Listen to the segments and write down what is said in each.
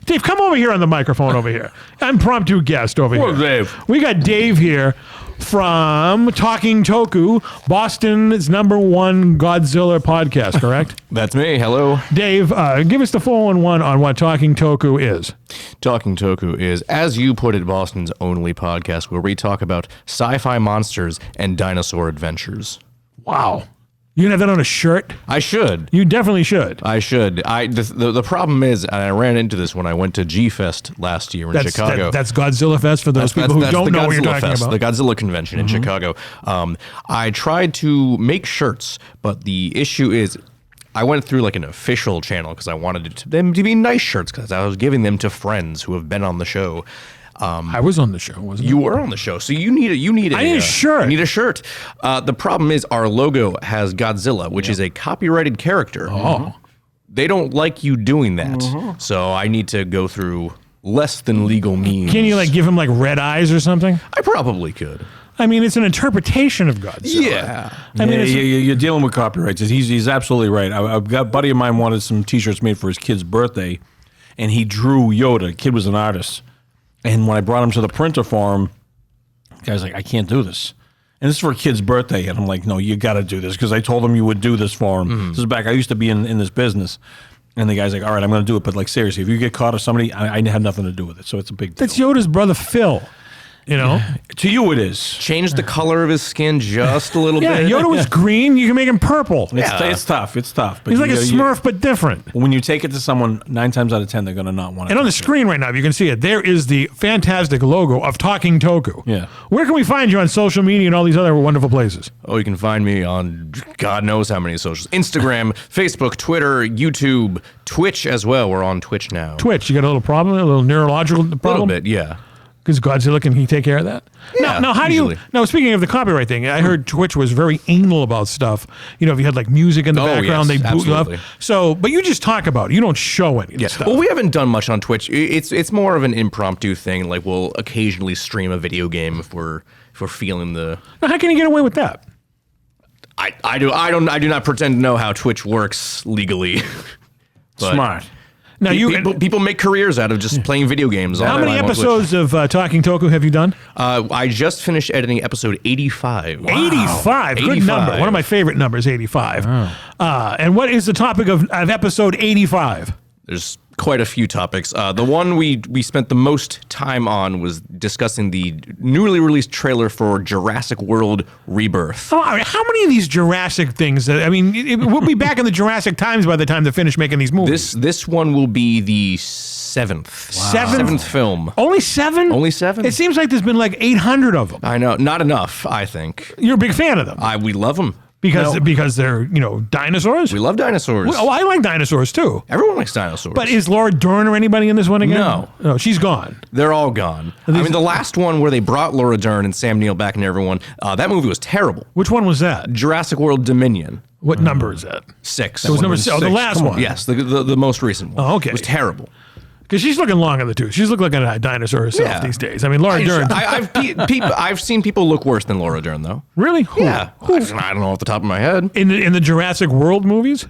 Dave, come over here on the microphone over here. Impromptu guest over here. Dave. We got Dave here from Talking Toku, Boston's #1 Godzilla podcast, correct? That's me. Hello. Dave, give us the 411 on what Talking Toku is. Talking Toku is, as you put it, Boston's only podcast where we talk about sci-fi monsters and dinosaur adventures. Wow. You can have that on a shirt? I should. You definitely should. I should. The problem is, and I ran into this when I went to G-Fest last year in Chicago. That's Godzilla Fest for those people who don't know what you're talking about. The Godzilla convention in Chicago. I tried to make shirts, but the issue is I went through like an official channel because I wanted them to be nice shirts because I was giving them to friends who have been on the show. I was on the show, wasn't You were on the show, so you need a I need a shirt. You need a shirt. The problem is our logo has Godzilla, which is a copyrighted character. Oh. They don't like you doing that, so I need to go through less than legal means. Can you like give him like red eyes or something? I probably could. I mean, it's an interpretation of Godzilla. Yeah. I mean, you're dealing with copyrights. He's absolutely right. I've got a buddy of mine wanted some T-shirts made for his kid's birthday, and he drew Yoda. The kid was an artist. And when I brought him to the printer for him, the guy's like, I can't do this. And this is for a kid's birthday. And I'm like, no, you got to do this because I told him you would do this for him. This is back. I used to be in this business. And the guy's like, all right, I'm going to do it. But like, seriously, if you get caught or somebody, I had nothing to do with it. So it's a big deal. that's Yoda's brother, Phil. You know? To you, it is. Change the color of his skin just a little Yeah, bit. Yoda was green. You can make him purple. It's tough. It's tough. But He's like a you- Smurf, but different. when you take it to someone, 9 times out of 10, they're going to not want it. And on the screen right now, if you can see it, there is the fantastic logo of Talking Toku. Yeah. Where can we find you on social media and all these other wonderful places? Oh, you can find me on God knows how many socials. Instagram, Facebook, Twitter, YouTube, Twitch as well. We're on Twitch now. Twitch, you got a little problem, a little neurological A problem? little bit, yeah. Because Godzilla, can he take care of that? Yeah, Now, how easily. do you... Now, speaking of the copyright thing, I heard Twitch was very anal about stuff. You know, if you had like music in the background, yes, they boot you up. absolutely. So, but you just talk about it. You don't show any of the stuff. Well, we haven't done much on Twitch. It's more of an impromptu thing. Like we'll occasionally stream a video game if we're feeling the. Now, how can you get away with that? I do not pretend to know how Twitch works legally. But Smart. Now, people make careers out of just playing video games. How many episodes of Talking Toku have you done? I just finished editing episode 85. Wow. 85. Good 85. number. One of my favorite numbers, 85. And what is the topic of episode 85? There's quite a few topics. The one we spent the most time on was discussing the newly released trailer for Jurassic World Rebirth. Oh, how many of these Jurassic things? We'll be back in the Jurassic times by the time they finish making these movies. This one will be the seventh. Seventh film. Only 7? Only 7? It seems like there's been like 800 of them. I know. Not enough, I think. You're a big fan of them. We love them. Because they're, dinosaurs? We love dinosaurs. Oh, I like dinosaurs too. Everyone likes dinosaurs. But is Laura Dern or anybody in this one again? No. No, she's gone. They're all gone. I mean, the last one where they brought Laura Dern and Sam Neill back and everyone, that movie was terrible. Which one was that? Jurassic World Dominion. What number is that? 6. It was number 6. Oh, the last one. Yes, the most recent one. Oh, okay. It was terrible. Because she's looking long in the tooth. She's looking like a dinosaur herself these days. I mean, Laura Dern. I've seen people look worse than Laura Dern, though. Really? Who? Yeah. I don't know off the top of my head. In the Jurassic World movies?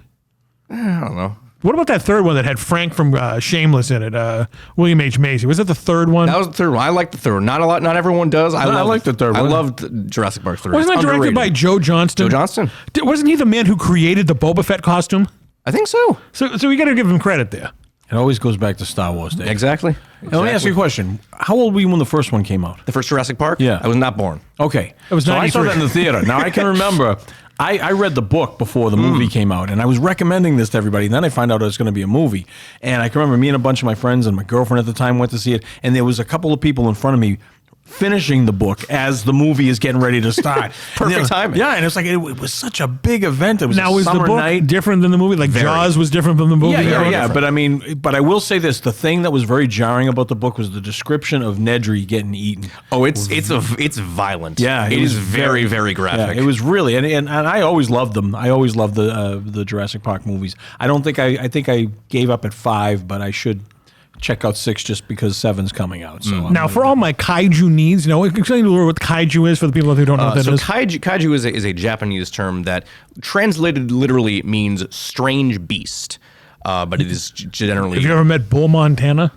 I don't know. What about that third one that had Frank from Shameless in it? William H. Macy. Was that the third one? That was the third one. I like the third one. Not everyone does. I like the third one. I loved Jurassic Park 3. Wasn't that It's directed underrated. by Joe Johnston? Joe Johnston? Wasn't he the man who created the Boba Fett costume? I think so. So we got to give him credit there. It always goes back to Star Wars Day. Exactly. Now, let me ask you a question. How old were you when the first one came out? The first Jurassic Park? Yeah. I was not born. Okay. It was so I 93. saw that in the theater. Now, I can remember, I read the book before the movie came out, and I was recommending this to everybody, and then I found out it was going to be a movie. And I can remember me and a bunch of my friends and my girlfriend at the time went to see it, and there was a couple of people in front of me finishing the book as the movie is getting ready to start. Perfect timing. Yeah, and it's like it was such a big event. It was Now, a was the summer book night. different than the movie? Like Jaws was different from the movie? Yeah. But I mean, but I will say this: the thing that was very jarring about the book was the description of Nedry getting eaten. Oh, it's violent. Yeah, it is very, very graphic. Yeah, it was really, and I always loved them. I always loved the Jurassic Park movies. I don't think I think I gave up at 5, but I should check out 6 just because 7's coming out. So Now, for all my kaiju needs, explain a little what kaiju is for the people who don't know what that is. Kaiju is a Japanese term that translated literally means strange beast, but it is generally. Have you ever met Bull Montana?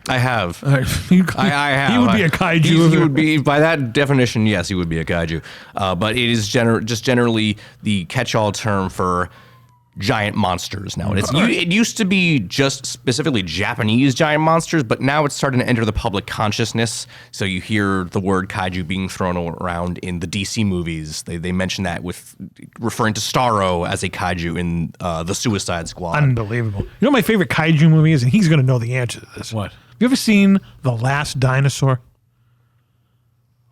I have. I have. He would be a kaiju. He would be, by that definition, yes, he would be a kaiju. But it is just generally the catch-all term for giant monsters now. It used to be just specifically Japanese giant monsters, but now it's starting to enter the public consciousness. So you hear the word kaiju being thrown around in the DC movies. They mention that with referring to Starro as a kaiju in the Suicide Squad. Unbelievable. You know what my favorite kaiju movie is? And he's going to know the answer to this. What? Have you ever seen The Last Dinosaur?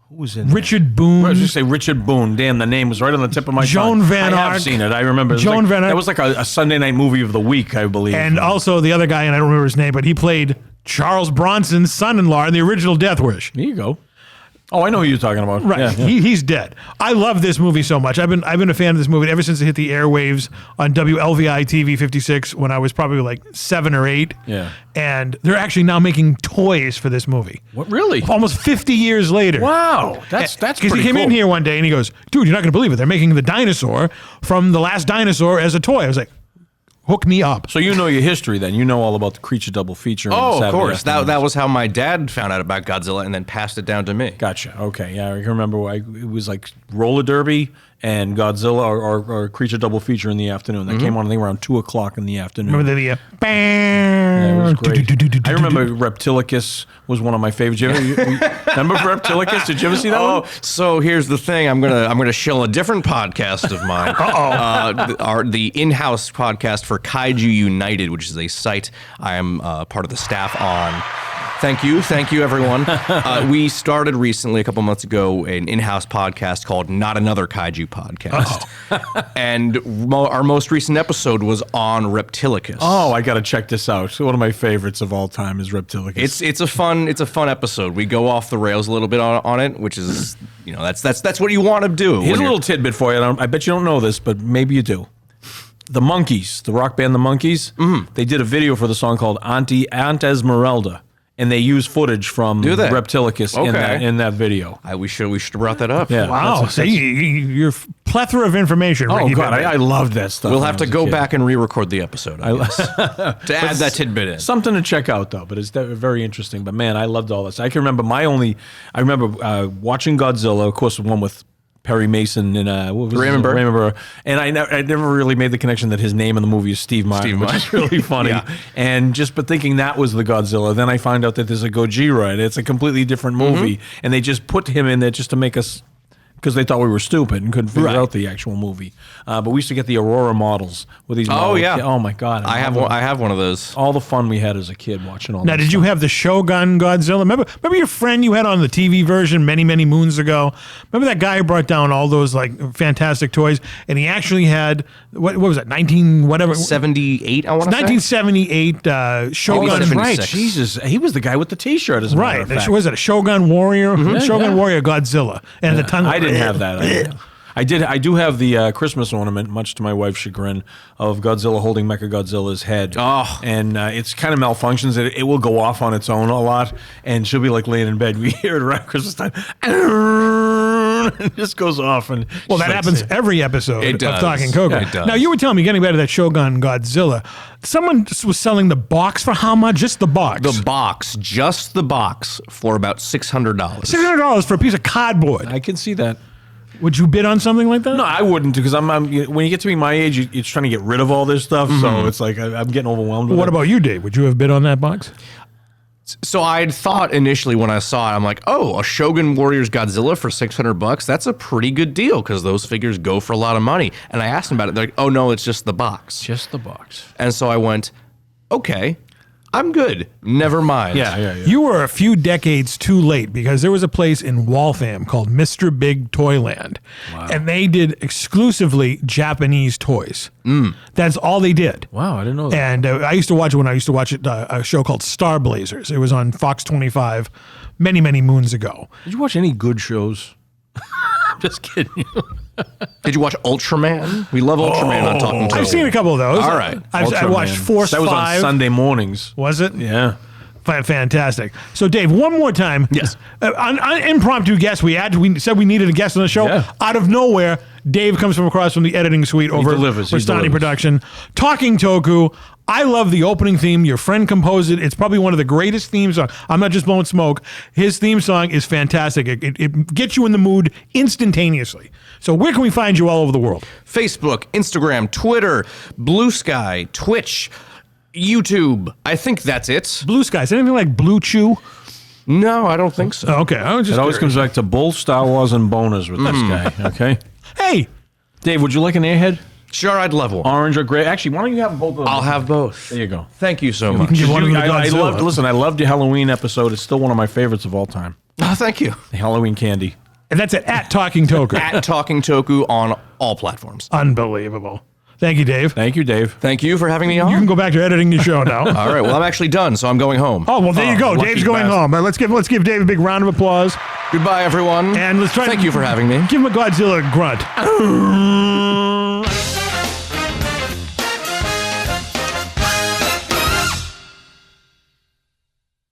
Who was in Richard Boone. I was just say Richard Boone. Damn, the name was right on the tip of my Joan tongue. Van I Ark. have seen it. I remember. Joan Van Ark. That was like a Sunday night movie of the week, I believe. And also the other guy, and I don't remember his name, but he played Charles Bronson's son-in-law in the original Death Wish. There you go. Oh, I know who you're talking about. Right, Yeah, yeah. He's dead. I love this movie so much. I've been a fan of this movie ever since it hit the airwaves on WLVI TV 56 when I was probably like 7 or 8. Yeah. And they're actually now making toys for this movie. What, really? Almost 50 years later. Wow, that's Because pretty he came in cool. here one day and he goes, "Dude, you're not going to believe it. They're making the dinosaur from The Last Dinosaur as a toy." I was like, "Hook me up." So you know your history then. You know all about the Creature double feature. Oh, of Saturday course. afternoons. That was how my dad found out about Godzilla and then passed it down to me. Gotcha. Okay. Yeah, I can remember. It was like roller derby and Godzilla or Creature double feature in the afternoon. That came on, I think, around 2:00 in the afternoon. Remember the Yeah, it was great. I remember Reptilicus was one of my favorites. Remember Reptilicus? Did you ever see that one? So here's the thing. I'm gonna shill a different podcast of mine. The in-house podcast for Kaiju United, which is a site I am part of the staff on. Thank you, everyone. We started recently, a couple months ago, an in-house podcast called Not Another Kaiju Podcast, and our most recent episode was on Reptilicus. Oh, I got to check this out. One of my favorites of all time is Reptilicus. It's a fun episode. We go off the rails a little bit on it, which is that's what you want to do. Here's a little tidbit for you. I bet you don't know this, but maybe you do. The Monkees, the rock band The Monkees, they did a video for the song called Aunt Esmeralda. And they use footage from Reptilicus in that video. We should have brought that up. Yeah. Wow. So you're plethora of information. Oh, Ricky God. Bennett. I loved that stuff. We'll when have I to was a go kid. back and re-record the episode, I guess, to add that tidbit in. Something to check out, though, but it's very interesting. But, man, I loved all this. I can remember watching Godzilla, of course, the one with Perry Mason and Raymond Burr. And I never really made the connection that his name in the movie is Steve Martin, which is really funny. Yeah. And but thinking that was the Godzilla, then I find out that there's a Gojira, and it's a completely different movie, and they just put him in there just to make us. Because they thought we were stupid and couldn't figure out the actual movie, but we used to get the Aurora models with these. Oh yeah! Oh my God! I have one of those. All the fun we had as a kid watching all. Now, did you have the Shogun Godzilla? Remember your friend you had on the TV version many moons ago? Remember that guy who brought down all those like fantastic toys, and he actually had what was that 78? I want to say 1978 Shogun. Oh, that's right. 76. Jesus, he was the guy with the T-shirt. As a matter Right. of fact. Was it a Shogun Warrior? Shogun Warrior Godzilla, and the tongue. I didn't have that. I do have the Christmas ornament, much to my wife's chagrin, of Godzilla holding Mechagodzilla's head. Oh. And it's kind of malfunctions. It will go off on its own a lot, and she'll be like laying in bed. We hear it around Christmas time. It just goes off. And Well, that happens every episode It of does. Talking Coco. Yeah, it does. Now, you were telling me, getting back to that Shogun Godzilla, someone was selling the box for how much? Just the box. Just the box, for about $600. $600 for a piece of cardboard. I can see that. Would you bid on something like that? No, I wouldn't, because I'm when you get to be my age, you're trying to get rid of all this stuff. So it's like I'm getting overwhelmed with What it. about you, Dave? Would you have bid on that box? So I'd thought initially when I saw it, I'm like, oh, a Shogun Warriors Godzilla for $600? That's a pretty good deal because those figures go for a lot of money. And I asked them about it. They're like, oh, no, it's just the box. Just the box. And so I went, okay, I'm good. Never mind. Yeah. You were a few decades too late because there was a place in Waltham called Mr. Big Toyland. And they did exclusively Japanese toys. That's all they did. Wow, I didn't know that. And I used to watch it when I used to watch a show called Star Blazers. It was on Fox 25 many moons ago. Did you watch any good shows? I'm just kidding you. Did you watch Ultraman? We love Ultraman on Talking Toku. I've seen a couple of those. All right. I watched Ultraman. Force That was 5. on Sunday mornings. Was it? Yeah. Fantastic. So, Dave, one more time. Yes. On impromptu guest, we said we needed a guest on the show. Yeah. Out of nowhere, Dave comes from across from the editing suite over at delivers, he Restani delivers. Production. Talking Toku. I love the opening theme. Your friend composed it. It's probably one of the greatest theme songs. I'm not just blowing smoke. His theme song is fantastic. It gets you in the mood instantaneously. So where can we find you all over the world? Facebook, Instagram, Twitter, Blue Sky, Twitch, YouTube. I think that's it. Blue Sky. Is anything like Blue Chew? No, I don't think so. Oh, okay. I was just It always curious. comes back to Bull, Star Wars, and boners with this guy. Okay, Hey, Dave, would you like an airhead? Sure, I'd love one. Orange or gray? Actually, why don't you have both of them? I'll have both. There you go. Thank you so much. can give one of them to I Godzilla. loved your Halloween episode. It's still one of my favorites of all time. Oh, thank you. The Halloween candy. and that's at Talking Toku. At Talking Toku on all platforms. Unbelievable. Thank you, Dave. Thank you, Dave. Thank you for having me You can on. go back to editing your show now. All right, well, I'm actually done, so I'm going home. Oh, well, there you go. lucky Dave's going bastard. home. Let's give Dave a big round of applause. Goodbye, everyone. And let's try Thank you for having me. Give him a Godzilla grunt.